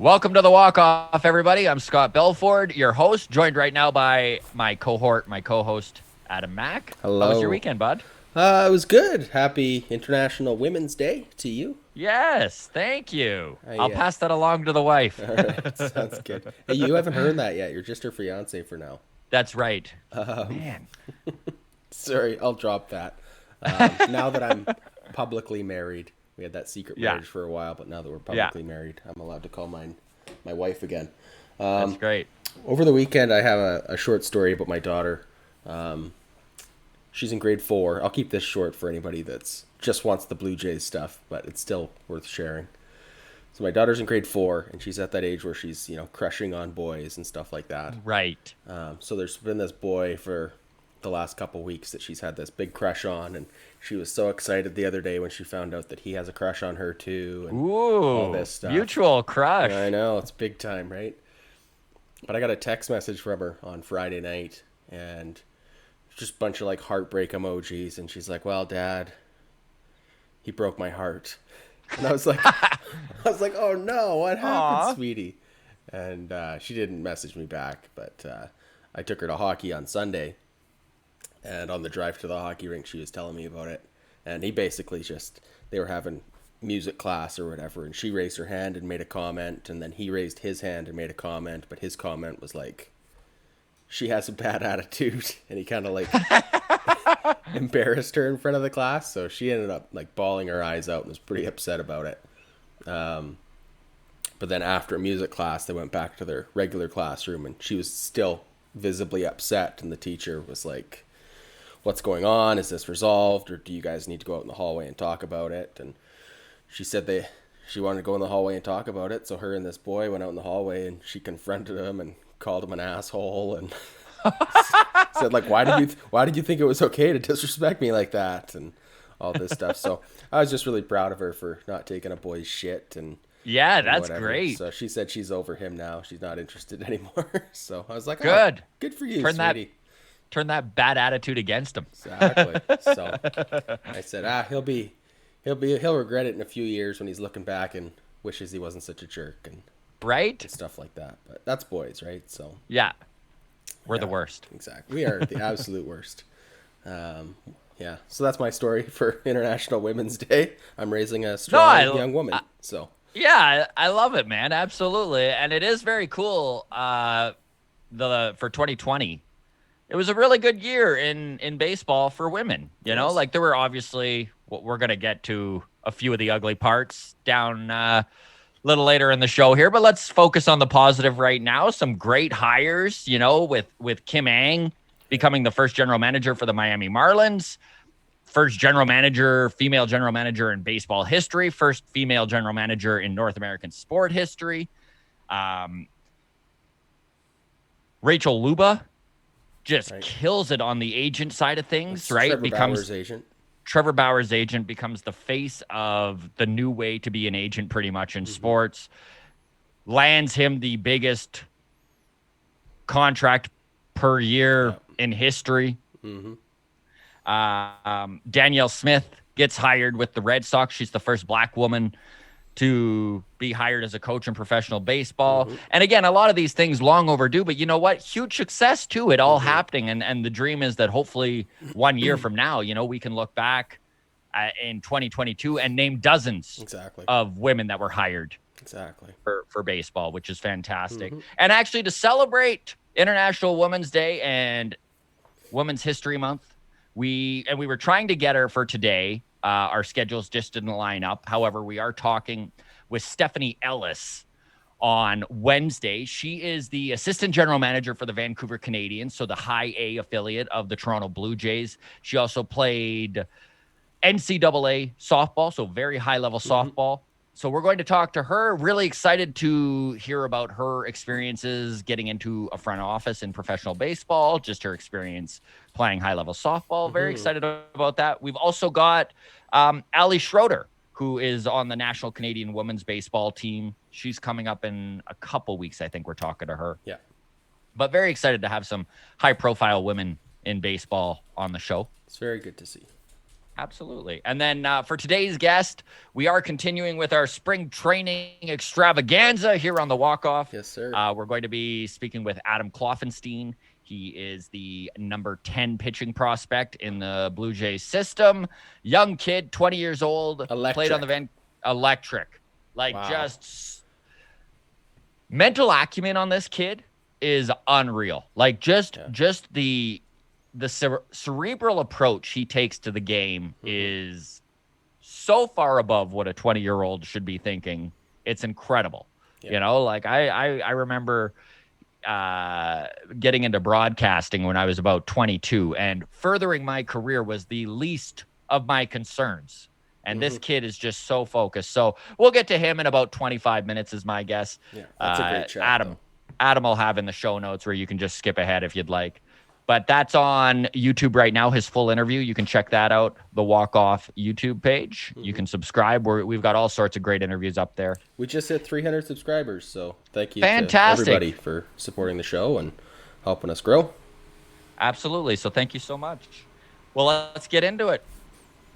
Welcome to the walk-off, everybody. I'm Scott Belford, your host, joined right now by my co-host, Adam Mack. How was your Hello. weekend, bud? It was good. Happy International Women's Day to you. Yes, thank you. I'll I pass that along to the wife. All right, sounds good. Hey, you haven't heard that yet. You're just her fiance for now. That's right. Man. Sorry, I'll drop that. Now that I'm publicly married, we had that secret Yeah, marriage for a while, but now that we're yeah, publicly married, I'm allowed to call mine my wife again. that's great. Over the weekend, I have a short story about my daughter. She's in grade 4. I'll keep this short for anybody that's just wants the Blue Jays stuff, but it's still worth sharing. So my daughter's in grade 4, and she's at that age where she's, crushing on boys and stuff like that. Right. So there's been this boy for the last couple weeks that she's had this big crush on, and she was so excited the other day when she found out that he has a crush on her too, and all Ooh, this stuff. mutual crush. I know, it's big time, right? But I got a text message from her on Friday night, and just a bunch of like heartbreak emojis, and she's like, "Well, Dad, he broke my heart." And I was like, "Oh no, what happened, Aw. sweetie?" And she didn't message me back, but I took her to hockey on Sunday, and on the drive to the hockey rink, she was telling me about it. And he basically just, they were having music class or whatever, and she raised her hand and made a comment, and then he raised his hand and made a comment, but his comment was like, "She has a bad attitude," and he kind of like embarrassed her in front of the class, so she ended up like bawling her eyes out and was pretty upset about it. But then after music class, they went back to their regular classroom, and she was still visibly upset, and the teacher was like, "What's going on? Is this resolved, or do you guys need to go out in the hallway and talk about it?" And she said she wanted to go in the hallway and talk about it, so her and this boy went out in the hallway, and she confronted him and called him an asshole, and said like, why did you think it was okay to disrespect me like that, and all this stuff. So I was just really proud of her for not taking a boy's shit and Yeah, and that's whatever. great. So she said she's over him now. She's not interested anymore. So I was like, "Oh, Good. good for you, Turn that sweetie." turn that bad attitude against him. Exactly. So I said, he'll regret it in a few years when he's looking back and wishes he wasn't such a jerk and Right? stuff like that. But that's boys, right? So Yeah. We're the yeah, worst. exactly. We are the absolute worst. Yeah. So that's my story for International Women's Day. I'm raising a No, strong young woman. So yeah, I love it, man. Absolutely. And it is very cool the for 2020. It was a really good year in baseball for women, it was. Like there were obviously what we're going to get to a few of the ugly parts down a little later in the show here, but let's focus on the positive right now. Some great hires, with Kim Ang becoming the first general manager for the Miami Marlins. First female general manager in baseball history, first female general manager in North American sport history. Um, Rachel Luba just Right. kills it on the agent side of things, That's right? Trevor Becomes Bauer's agent. Trevor Bauer's agent, becomes the face of the new way to be an agent pretty much in Hmm. sports, lands him the biggest contract per year Yeah. in history. Hmm. Danielle Smith gets hired with the Red Sox. She's the first black woman to be hired as a coach in professional baseball. Hmm. And again, a lot of these things long overdue, but you know what? Huge success too, it all Hmm. happening. And the dream is that hopefully 1 year from now, we can look back in 2022 and name dozens Exactly. of women that were hired Exactly. for baseball, which is fantastic. Hmm. And actually to celebrate International Women's Day and Women's History Month, we were trying to get her for today. Our schedules just didn't line up. However, we are talking with Stephanie Ellis on Wednesday. She is the assistant general manager for the Vancouver Canadians, so the high A affiliate of the Toronto Blue Jays. She also played NCAA softball, so very high level Hmm. softball. So we're going to talk to her. Really excited to hear about her experiences getting into a front office in professional baseball, just her experience playing high level softball. Very Hmm. excited about that. We've also got Ali Schroeder, who is on the National Canadian Women's Baseball team. She's coming up in a couple weeks. I think we're talking to her. Yeah. But very excited to have some high profile women in baseball on the show. It's very good to see. Absolutely. And then for today's guest, we are continuing with our spring training extravaganza here on the Walk-Off. Yes, sir. We're going to be speaking with Adam Klaufenstein. He is the number 10 pitching prospect in the Blue Jays system. Young kid, 20 years old. Electric. Played on the electric. Like, Wow. just mental acumen on this kid is unreal. Like, just the cerebral approach he takes to the game is so far above what a 20-year-old should be thinking. It's incredible. Yeah. You know, like I remember getting into broadcasting when I was about 22, and furthering my career was the least of my concerns. And this kid is just so focused. So we'll get to him in about 25 minutes is my guess. Yeah, that's a great chat, Adam will have in the show notes where you can just skip ahead if you'd like. But that's on YouTube right now, his full interview. You can check that out, the Walk-Off YouTube page. You can subscribe. We've got all sorts of great interviews up there. We just hit 300 subscribers, so thank you to everybody for supporting the show and helping us grow. Absolutely. So thank you so much. Well, let's get into it.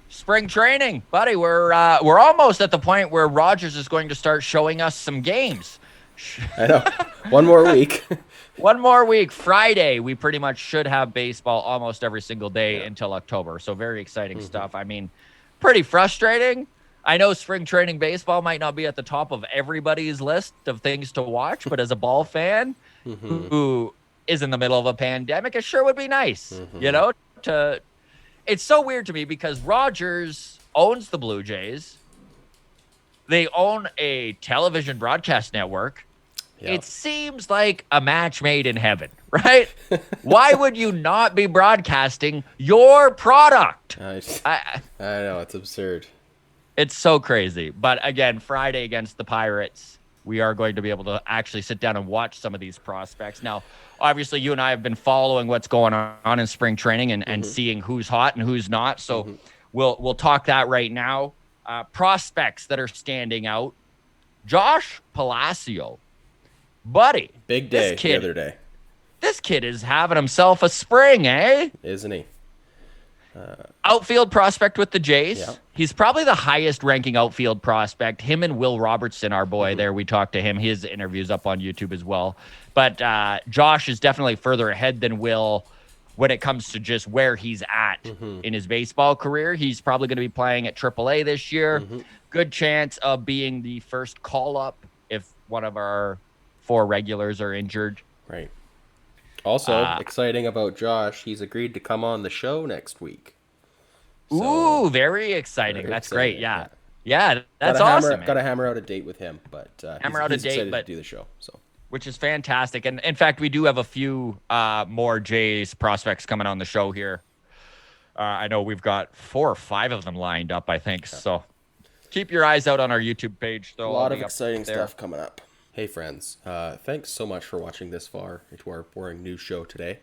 Spring training, buddy. We're almost at the point where Rogers is going to start showing us some games. I know. One more week. One more week. Friday, we pretty much should have baseball almost every single day until October. So very exciting stuff. I mean, pretty frustrating. I know spring training baseball might not be at the top of everybody's list of things to watch, but as a ball fan who is in the middle of a pandemic, it sure would be nice, you know, it's so weird to me because Rogers owns the Blue Jays. They own a television broadcast network. Yep. It seems like a match made in heaven, right? Why would you not be broadcasting your product? I know, it's absurd. It's so crazy. But again, Friday against the Pirates, we are going to be able to actually sit down and watch some of these prospects. Now, obviously, you and I have been following what's going on in spring training and seeing who's hot and who's not. So we'll talk that right now. Prospects that are standing out. Josh Palacios. Buddy. Big day the other day. This kid is having himself a spring, eh? Isn't he? Outfield prospect with the Jays. Yeah. He's probably the highest ranking outfield prospect. Him and Will Robertson, our boy there, we talked to him. His interview's up on YouTube as well. But Josh is definitely further ahead than Will when it comes to just where he's at in his baseball career. He's probably going to be playing at AAA this year. Good chance of being the first call-up if one of our 4 regulars are injured. Right. Also, exciting about Josh, he's agreed to come on the show next week. So, very exciting. That's great. Yeah. Yeah, that's awesome. Got to hammer out a date with him, but he's excited to do the show. So, which is fantastic. And in fact, we do have a few more Jays prospects coming on the show here. I know we've got 4 or 5 of them lined up, I think. Okay. So keep your eyes out on our YouTube page. A lot of exciting stuff coming up. Hey, friends. Thanks so much for watching this far into our boring news show today.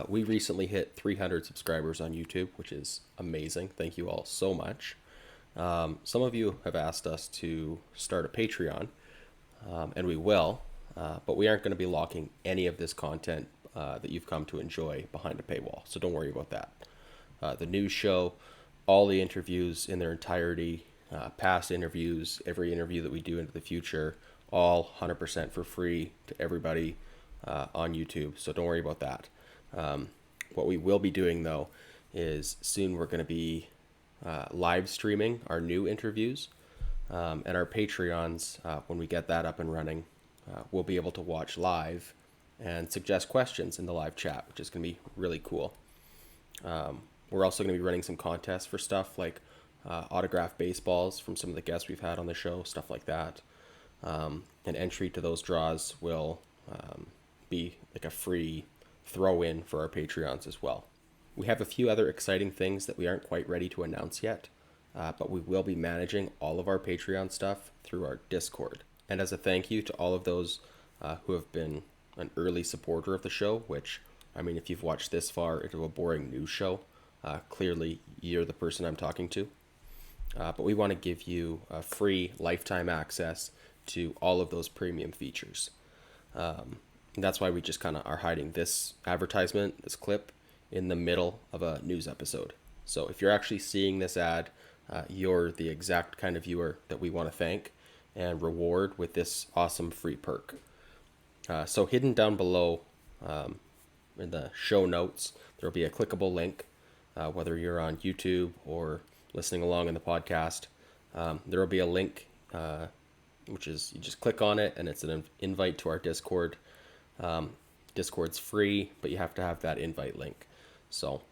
We recently hit 300 subscribers on YouTube, which is amazing. Thank you all so much. Some of you have asked us to start a Patreon, and we will, but we aren't going to be locking any of this content that you've come to enjoy behind a paywall, so don't worry about that. The news show, all the interviews in their entirety, past interviews, every interview that we do into the future, all 100% for free to everybody on YouTube, so don't worry about that. What we will be doing, though, is soon we're going to be live streaming our new interviews, and our Patreons, when we get that up and running, we'll be able to watch live and suggest questions in the live chat, which is going to be really cool. We're also going to be running some contests for stuff like autographed baseballs from some of the guests we've had on the show, stuff like that. An entry to those draws will be like a free throw-in for our Patreons as well. We have a few other exciting things that we aren't quite ready to announce yet, but we will be managing all of our Patreon stuff through our Discord. And as a thank you to all of those who have been an early supporter of the show, which, I mean, if you've watched this far into a boring news show, clearly you're the person I'm talking to. But we want to give you free lifetime access to all of those premium features. And that's why we just kind of are hiding this advertisement, this clip, in the middle of a news episode. So if you're actually seeing this ad, you're the exact kind of viewer that we want to thank and reward with this awesome free perk. So hidden down below in the show notes, there will be a clickable link, whether you're on YouTube or listening along in the podcast. There will be a link, which is you just click on it and it's an invite to our Discord. Discord's free, but you have to have that invite link. So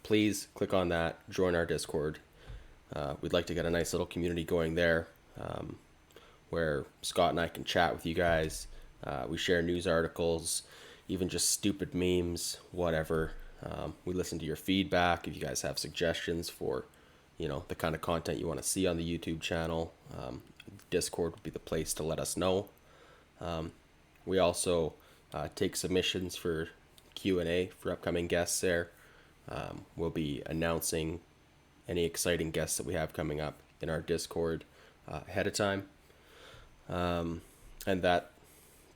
please click on that, join our Discord. We'd like to get a nice little community going there, where Scott and I can chat with you guys. We share news articles, even just stupid memes, whatever. We listen to your feedback. If you guys have suggestions for, the kind of content you want to see on the YouTube channel, Discord would be the place to let us know. We also take submissions for Q&A for upcoming guests there. We'll be announcing any exciting guests that we have coming up in our Discord ahead of time. And that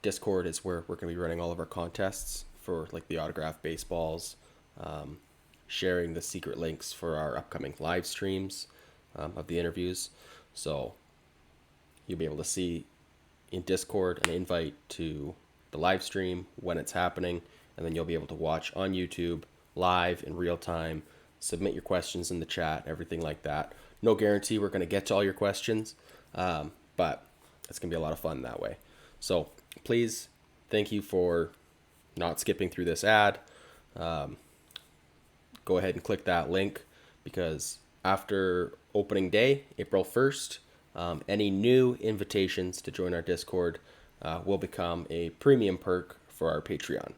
Discord is where we're going to be running all of our contests for like the autographed baseballs, sharing the secret links for our upcoming live streams of the interviews. So you'll be able to see in Discord an invite to the live stream when it's happening, and then you'll be able to watch on YouTube live in real time, submit your questions in the chat, everything like that. No guarantee we're going to get to all your questions, but it's going to be a lot of fun that way. So please, thank you for not skipping through this ad. Go ahead and click that link, because after opening day, April 1st, any new invitations to join our Discord will become a premium perk for our Patreon.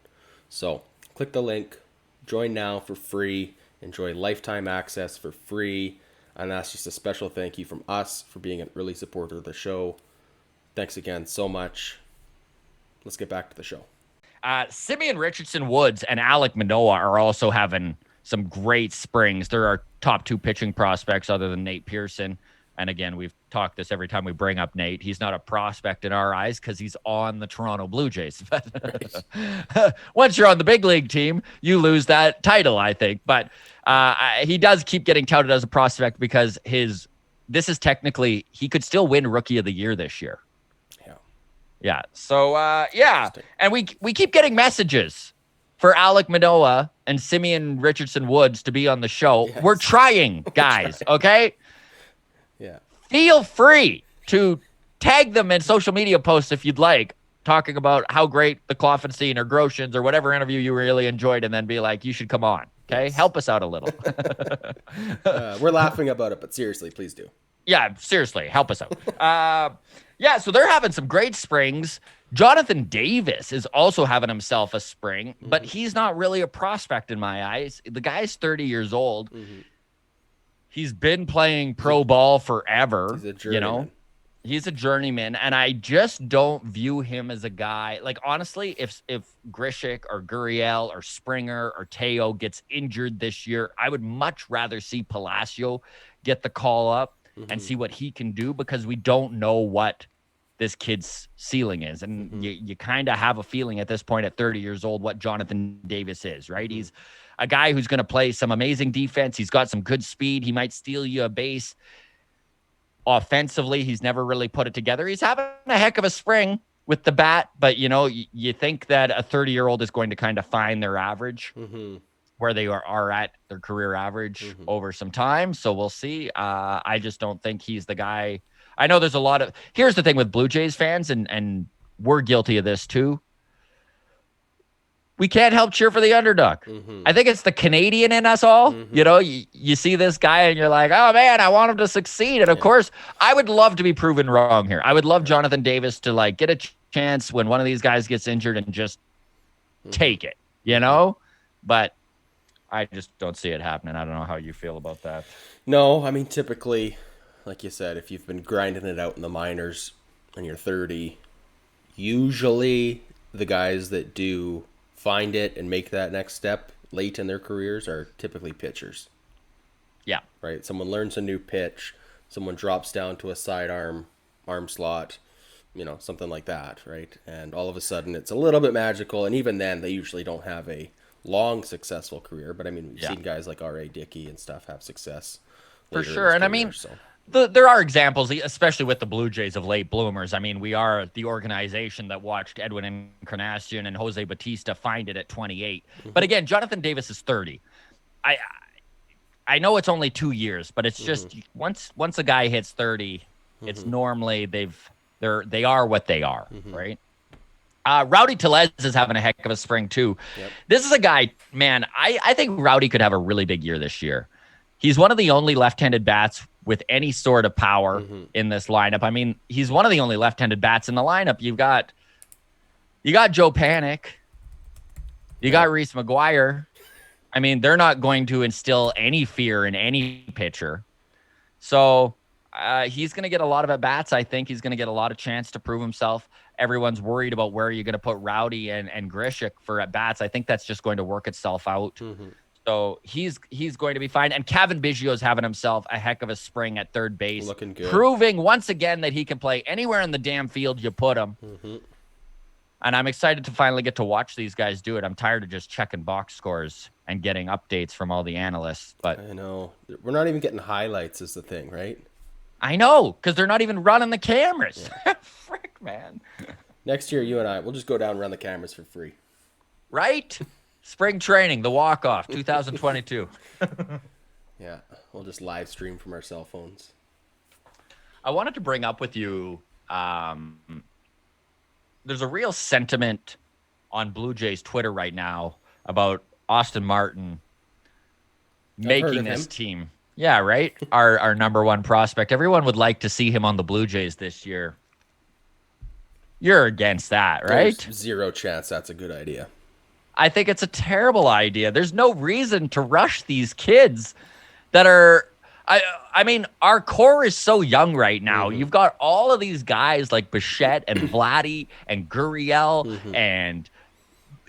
So click the link, join now for free, enjoy lifetime access for free, and that's just a special thank you from us for being an early supporter of the show. Thanks again so much. Let's get back to the show. Simeon, Richardson, Woods, and Alec Manoa are also having some great springs. They're our top two pitching prospects other than Nate Pearson. And again, we've talked this every time we bring up Nate. He's not a prospect in our eyes because he's on the Toronto Blue Jays. But once you're on the big league team, you lose that title, I think. But he does keep getting touted as a prospect because this is technically, he could still win Rookie of the Year this year. Yeah. So, and we keep getting messages for Alec Manoa and Simeon Richardson Woods to be on the show. Yes. We're trying, guys, okay? Yeah. Feel free to tag them in social media posts if you'd like, talking about how great the Klaufenstein or Groshans or whatever interview you really enjoyed, and then be like, you should come on, okay? Yes. Help us out a little. We're laughing about it, but seriously, please do. Yeah, seriously, help us out. Yeah, so they're having some great springs. Jonathan Davis is also having himself a spring, but he's not really a prospect in my eyes. The guy's 30 years old. Mm-hmm. He's been playing pro ball forever. He's a journeyman. He's a journeyman, and I just don't view him as a guy. Like, honestly, if Grishik or Gurriel or Springer or Teo gets injured this year, I would much rather see Palacios get the call up and see what he can do, because we don't know what this kid's ceiling is. And you kind of have a feeling at this point at 30 years old what Jonathan Davis is, right? He's a guy who's going to play some amazing defense. He's got some good speed. He might steal you a base. Offensively, he's never really put it together. He's having a heck of a spring with the bat, but you think that a 30-year-old is going to kind of find their average where they are at their career average over some time. So we'll see. I just don't think he's the guy. I know there's a lot of, here's the thing with Blue Jays fans, and we're guilty of this too. We can't help cheer for the underdog. I think it's the Canadian in us all. You see this guy and you're like, oh man, I want him to succeed. And of course, I would love to be proven wrong here. I would love Jonathan Davis to like get a chance when one of these guys gets injured and just take it, but I just don't see it happening. I don't know how you feel about that. No, I mean, typically, like you said, if you've been grinding it out in the minors and you're 30, usually the guys that do find it and make that next step late in their careers are typically pitchers. Yeah. Right? Someone learns a new pitch, someone drops down to a sidearm, arm slot, something like that, right? And all of a sudden it's a little bit magical, and even then they usually don't have a long, successful career. But I mean, we've Yeah. seen guys like R.A. Dickey and stuff have success For later in sure. his And I career, mean, so. there are examples, especially with the Blue Jays, of late bloomers. I mean, we are the organization that watched Edwin Encarnacion and Jose Bautista find it at 28. But again, Jonathan Davis is 30. I know it's only 2 years, but it's just once a guy hits 30, it's normally they are what they are, right? Rowdy Toles is having a heck of a spring too. Yep. This is a guy, man, I think Rowdy could have a really big year this year. He's one of the only left-handed bats with any sort of power in this lineup. I mean, he's one of the only left-handed bats in the lineup. You got Joe Panik. You got Reese McGuire. I mean, they're not going to instill any fear in any pitcher. So he's going to get a lot of at-bats. I think he's going to get a lot of chance to prove himself. Everyone's worried about where you're going to put Rowdy and Grishik for at-bats. I think that's just going to work itself out. So he's going to be fine. And Kevin Biggio's having himself a heck of a spring at third base. Looking good. Proving once again that he can play anywhere in the damn field you put him. And I'm excited to finally get to watch these guys do it. I'm tired of just checking box scores and getting updates from all the analysts. But I know. We're not even getting highlights is the thing, right? I know, because they're not even running the cameras. Yeah. Frick, man. Next year, you and I, we'll just go down and run the cameras for free. Right? Spring training, the walk-off, 2022. Yeah, we'll just live stream from our cell phones. I wanted to bring up with you, there's a real sentiment on Blue Jays Twitter right now about Austin Martin making this team. Yeah, right? Our number one prospect. Everyone would like to see him on the Blue Jays this year. You're against that, right? There's zero chance that's a good idea. I think it's a terrible idea. There's no reason to rush these kids that are I mean, our core is so young right now. You've got all of these guys like Bichette and Vladdy and Gurriel and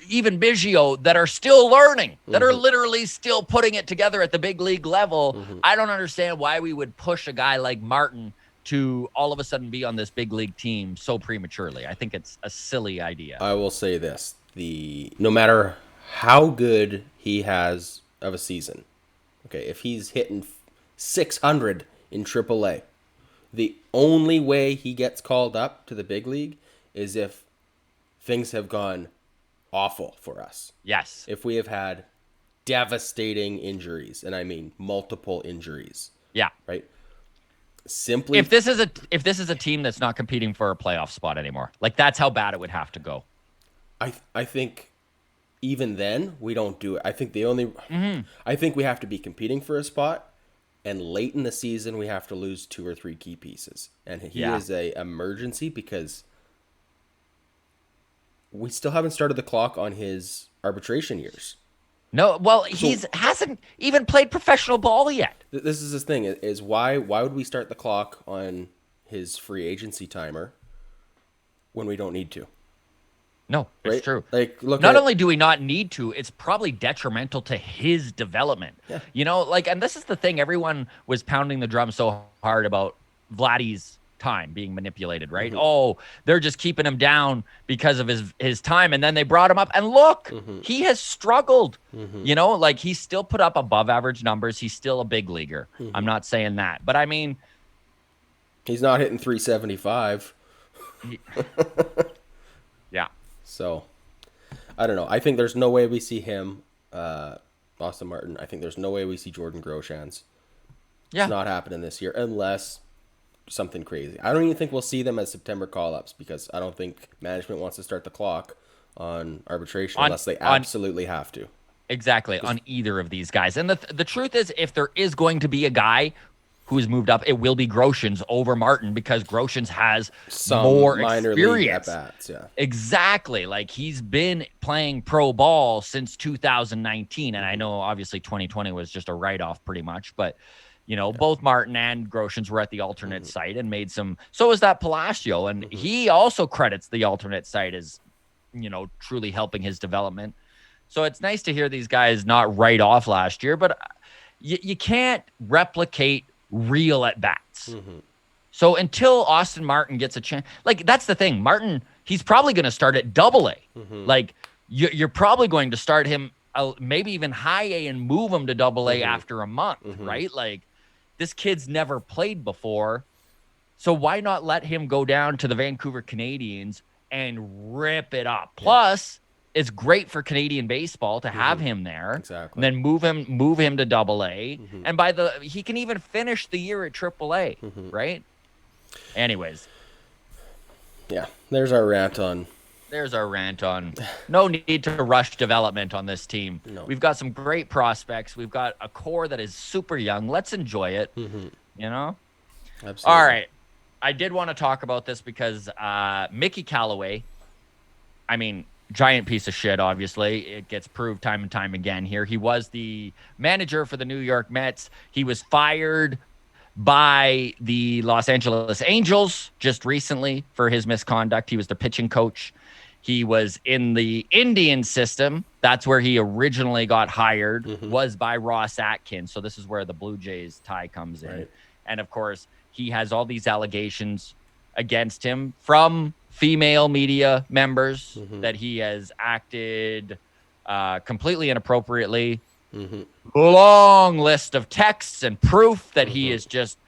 even Biggio that are still learning, that are literally still putting it together at the big league level. I don't understand why we would push a guy like Martin to all of a sudden be on this big league team so prematurely. I think it's a silly idea. I will say this. No matter how good he has of a season, okay, if he's hitting 600 in AAA, the only way he gets called up to the big league is if things have gone awful for us. Yes. If we have had devastating injuries, and I mean multiple injuries. Yeah. Right? Simply if this is a team that's not competing for a playoff spot anymore, like that's how bad it would have to go. I think even then we don't do it. I think I think we have to be competing for a spot, and late in the season we have to lose 2 or 3 key pieces. And he is a emergency because we still haven't started the clock on his arbitration years. No, well, hasn't even played professional ball yet. This is his thing, is why would we start the clock on his free agency timer when we don't need to? No, it's right? true. Like, not only do we not need to, it's probably detrimental to his development. Yeah. You know, like, and this is the thing, everyone was pounding the drum so hard about Vladdy's time being manipulated, right? Oh, they're just keeping him down because of his time, and then they brought him up, and look, he has struggled. You know, like, he's still put up above average numbers. He's still a big leaguer. I'm not saying that, but I mean, he's not hitting 375. Yeah. So, I don't know. I think there's no way we see him, Austin Martin. I think there's no way we see Jordan Groshans. Yeah. It's not happening this year unless something crazy. I don't even think we'll see them as September call-ups because I don't think management wants to start the clock on arbitration unless they absolutely have to. Exactly, on either of these guys. And the truth is, if there is going to be a guy who's moved up, it will be Groshans over Martin because Groshans has Some more minor experience. league at-bats, yeah. Exactly. Like, he's been playing pro ball since 2019. And I know, obviously, 2020 was just a write-off pretty much. But, you know, both Martin and Groshans were at the alternate site and made some. So was that Palacios. And he also credits the alternate site as, you know, truly helping his development. So it's nice to hear these guys not write off last year. But you can't replicate real at bats. So until Austin Martin gets a chance, like, that's the thing. Martin, he's probably going to start at Double-A. Like, you're probably going to start him maybe even high A and move him to double A after a month, right? Like, this kid's never played before. So why not let him go down to the Vancouver Canadians and rip it up? Plus, it's great for Canadian baseball to have him there. Exactly. And then move him to double A. And he can even finish the year at triple A, right? Anyways. Yeah, there's our rant on. No need to rush development on this team. No. We've got some great prospects. We've got a core that is super young. Let's enjoy it. You know? Absolutely. All right. I did want to talk about this because Mickey Callaway, I mean, giant piece of shit, obviously. It gets proved time and time again here. He was the manager for the New York Mets. He was fired by the Los Angeles Angels just recently for his misconduct. He was the pitching coach. He was in the Indian system. That's where he originally got hired, was by Ross Atkins. So this is where the Blue Jays tie comes in. Right. And, of course, he has all these allegations against him from female media members that he has acted completely inappropriately. Long list of texts and proof that he is just,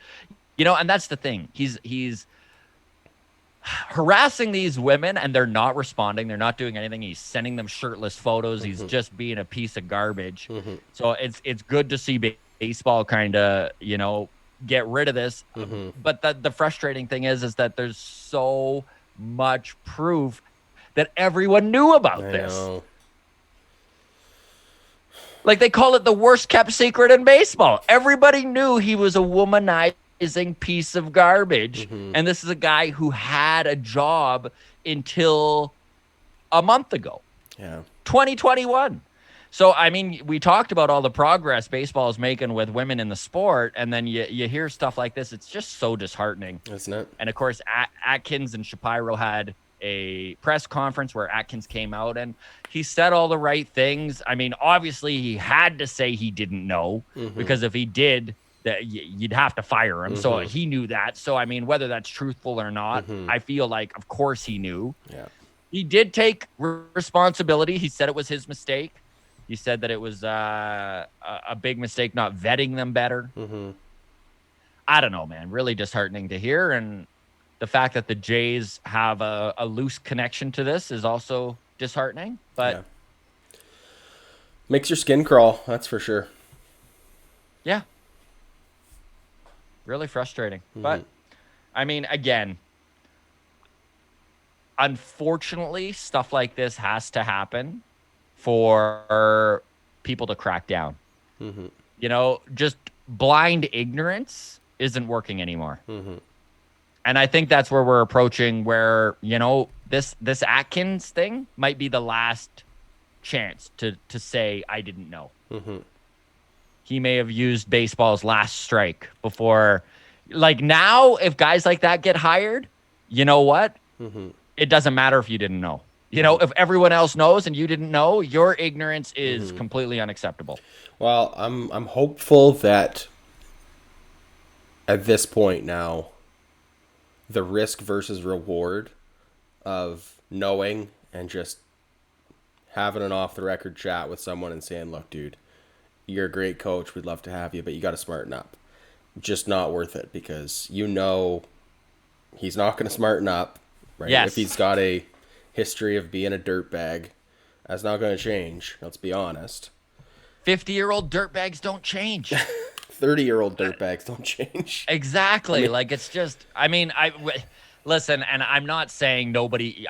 and that's the thing. He's harassing these women and they're not responding. They're not doing anything. He's sending them shirtless photos. He's just being a piece of garbage. So it's good to see baseball kind of, get rid of this. But the frustrating thing is that there's so much proof that everyone knew about this. Know. Like, they call it the worst kept secret in baseball. Everybody knew he was a womanizing piece of garbage. And this is a guy who had a job until a month ago. Yeah. 2021. So, I mean, we talked about all the progress baseball is making with women in the sport, and then you hear stuff like this. It's just so disheartening. Isn't it? And, of course, Atkins and Shapiro had a press conference where Atkins came out and he said all the right things. I mean, obviously, he had to say he didn't know because if he did, that you'd have to fire him. So he knew that. So, I mean, whether that's truthful or not, I feel like, of course, he knew. Yeah. He did take responsibility. He said it was his mistake. He said that it was a big mistake not vetting them better. I don't know, man. Really disheartening to hear. And the fact that the Jays have a loose connection to this is also disheartening. But makes your skin crawl, that's for sure. Yeah. Really frustrating. But, I mean, again, unfortunately, stuff like this has to happen for people to crack down. Just blind ignorance isn't working anymore. And I think that's where we're approaching where, this Atkins thing might be the last chance to say, I didn't know. He may have used baseball's last strike before. Like, now, if guys like that get hired, you know what? It doesn't matter if you didn't know. If everyone else knows and you didn't know, your ignorance is completely unacceptable. Well, I'm hopeful that at this point now, the risk versus reward of knowing and just having an off-the-record chat with someone and saying, look, dude, you're a great coach. We'd love to have you, but you got to smarten up. Just not worth it because he's not going to smarten up, right? Yes. If he's got a history of being a dirtbag, that's not going to change. Let's be honest. 50-year-old dirtbags don't change. 30-year-old dirtbags don't change. Exactly. Like, it's just, listen, and I'm not saying nobody,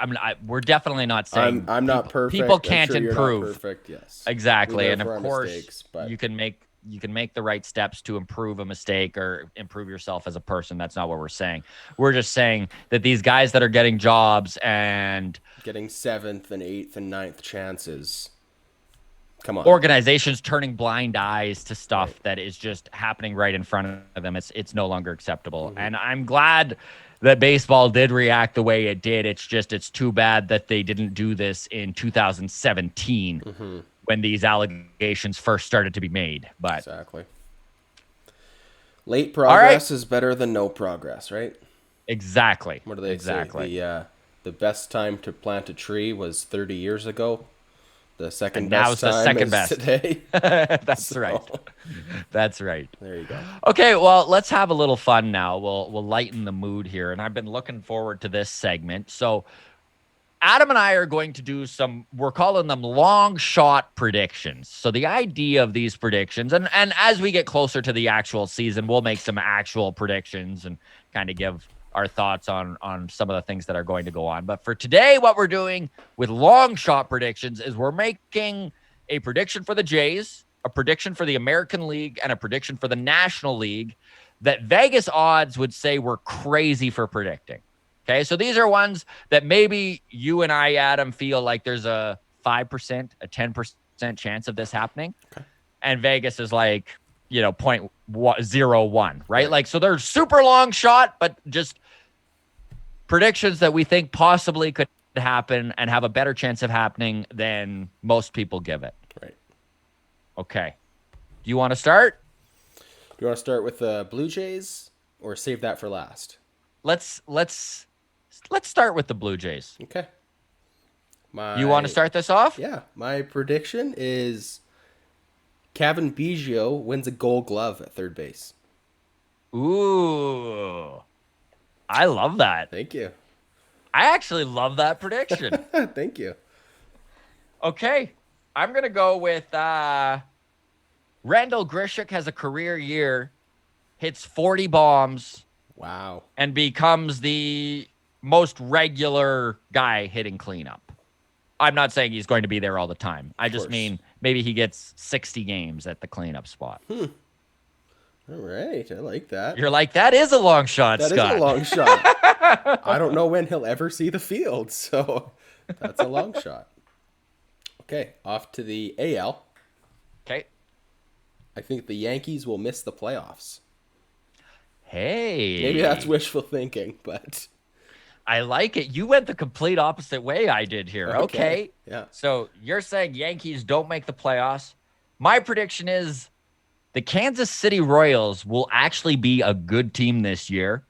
we're definitely not saying I'm not perfect. People can't I'm sure improve. You're not perfect, yes. Exactly. And of course, mistakes, but you can make the right steps to improve a mistake or improve yourself as a person. That's not what we're saying. We're just saying that these guys that are getting jobs and getting 7th and 8th and 9th chances. Come on. Organizations turning blind eyes to stuff that is just happening right in front of them. It's no longer acceptable. And I'm glad that baseball did react the way it did. It's too bad that they didn't do this in 2017 when these allegations first started to be made. But exactly. Late progress is better than no progress, right? Exactly. What do they say? The best time to plant a tree was 30 years ago. The second And now best it's the time second is best. today. That's right. That's right. There you go. Okay, well, let's have a little fun now. We'll lighten the mood here, and I've been looking forward to this segment. So Adam and I are going to do we're calling them long shot predictions. So the idea of these predictions, and as we get closer to the actual season, we'll make some actual predictions and kind of give our thoughts on some of the things that are going to go on. But for today, what we're doing with long shot predictions is we're making a prediction for the Jays, a prediction for the American League, and a prediction for the National League that Vegas odds would say we're crazy for predicting. Okay, so these are ones that maybe you and I, Adam, feel like there's a 5%, a 10% chance of this happening. Okay. And Vegas is like, 0.01, right? Like, so they're super long shot, but just predictions that we think possibly could happen and have a better chance of happening than most people give it. Right. Okay. Do you want to start? Do you want to start with the Blue Jays or save that for last? Let's start with the Blue Jays. Okay. You want to start this off? Yeah. My prediction is Kevin Biggio wins a Gold Glove at third base. Ooh. I love that. Thank you. I actually love that prediction. Thank you. Okay. I'm going to go with Randall Grichuk has a career year, hits 40 bombs. Wow. And becomes the most regular guy hitting cleanup. I'm not saying he's going to be there all the time. I just mean maybe he gets 60 games at the cleanup spot. All right. I like that. You're like, that is a long shot, Scott. That is a long shot. I don't know when he'll ever see the field, so that's a long shot. Okay. Off to the AL. Okay. I think the Yankees will miss the playoffs. Hey. Maybe that's wishful thinking, but I like it. You went the complete opposite way I did here. Okay. Yeah. So you're saying Yankees don't make the playoffs. My prediction is the Kansas City Royals will actually be a good team this year.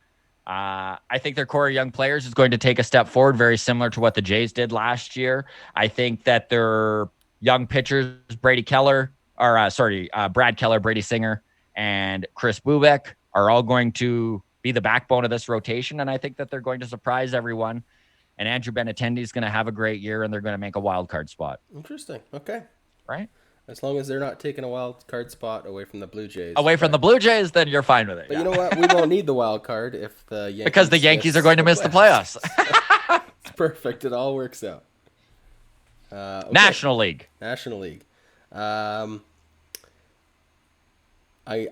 I think their core of young players is going to take a step forward, very similar to what the Jays did last year. I think that their young pitchers, Brad Keller, Brady Singer, and Chris Bubek are all going to be the backbone of this rotation, and I think that they're going to surprise everyone. And Andrew Benintendi is going to have a great year, and they're going to make a wild card spot. Interesting. Okay. Right? As long as they're not taking a wild card spot away from the Blue Jays. Away from the Blue Jays, then you're fine with it. But you know what? We won't need the wild card if the Yankees because the Yankees are going to miss the playoffs. It's perfect. It all works out. Okay. National League. I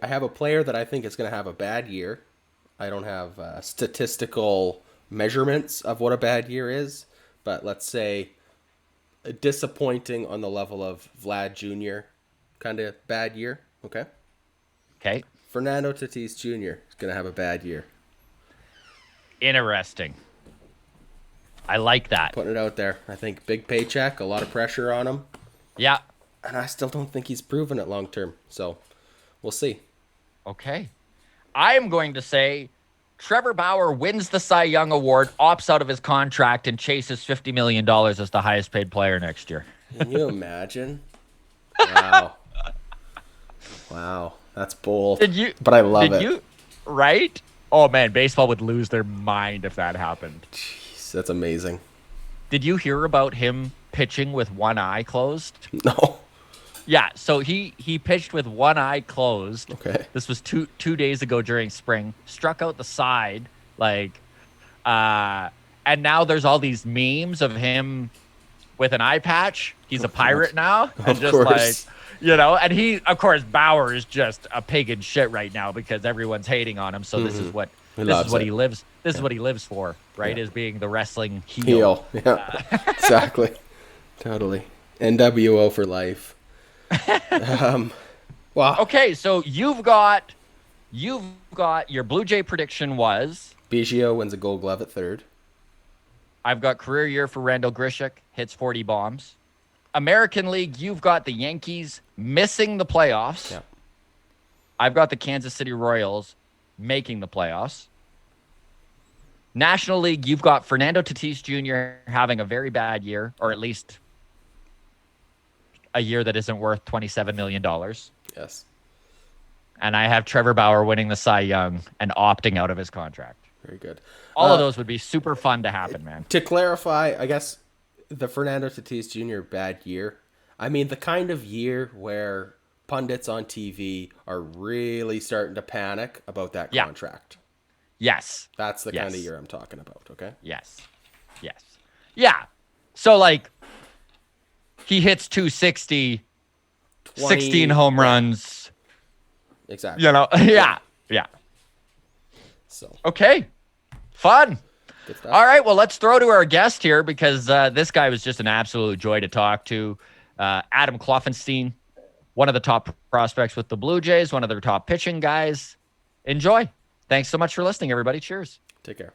have a player that I think is going to have a bad year. I don't have statistical measurements of what a bad year is, but let's say disappointing on the level of Vlad Jr. kind of bad year. Okay. Fernando Tatis Jr. is going to have a bad year. Interesting. I like that. Putting it out there. I think big paycheck, a lot of pressure on him. Yeah. And I still don't think he's proven it long term. So we'll see. Okay. I am going to say Trevor Bauer wins the Cy Young Award, opts out of his contract, and chases $50 million as the highest paid player next year. Can you imagine? Wow. Wow. That's bold. But I love it. Right? Oh, man. Baseball would lose their mind if that happened. Jeez, that's amazing. Did you hear about him pitching with one eye closed? No. Yeah, so he pitched with one eye closed. Okay. This was two days ago during spring. Struck out the side, and now there's all these memes of him with an eye patch. He's a pirate now, and just course. and he, of course, Bauer is just a pig in shit right now because everyone's hating on him. So this is what he lives. This is what he lives for, right? Is being the wrestling heel. Yeah, exactly, totally. NWO for life. Wow. Okay, so you've got your Blue Jay prediction was Biggio wins a Gold Glove at third. I've got career year for Randall Grichuk, hits 40 bombs. American League, you've got the Yankees missing the playoffs. Yeah. I've got the Kansas City Royals making the playoffs. National League, you've got Fernando Tatis Jr. having a very bad year, or at least a year that isn't worth $27 million. Yes. And I have Trevor Bauer winning the Cy Young and opting out of his contract. Very good. All of those would be super fun to happen, man. To clarify, I guess the Fernando Tatis Jr. bad year, I mean the kind of year where pundits on TV are really starting to panic about that contract. Yes. That's the kind of year I'm talking about, okay? Yes. Yeah. So, like, he hits 260, 16 home runs. Exactly. Yeah. So. Okay. Fun. Good stuff. All right. Well, let's throw to our guest here because this guy was just an absolute joy to talk to. Adam Klaufenstein, one of the top prospects with the Blue Jays, one of their top pitching guys. Enjoy. Thanks so much for listening, everybody. Cheers. Take care.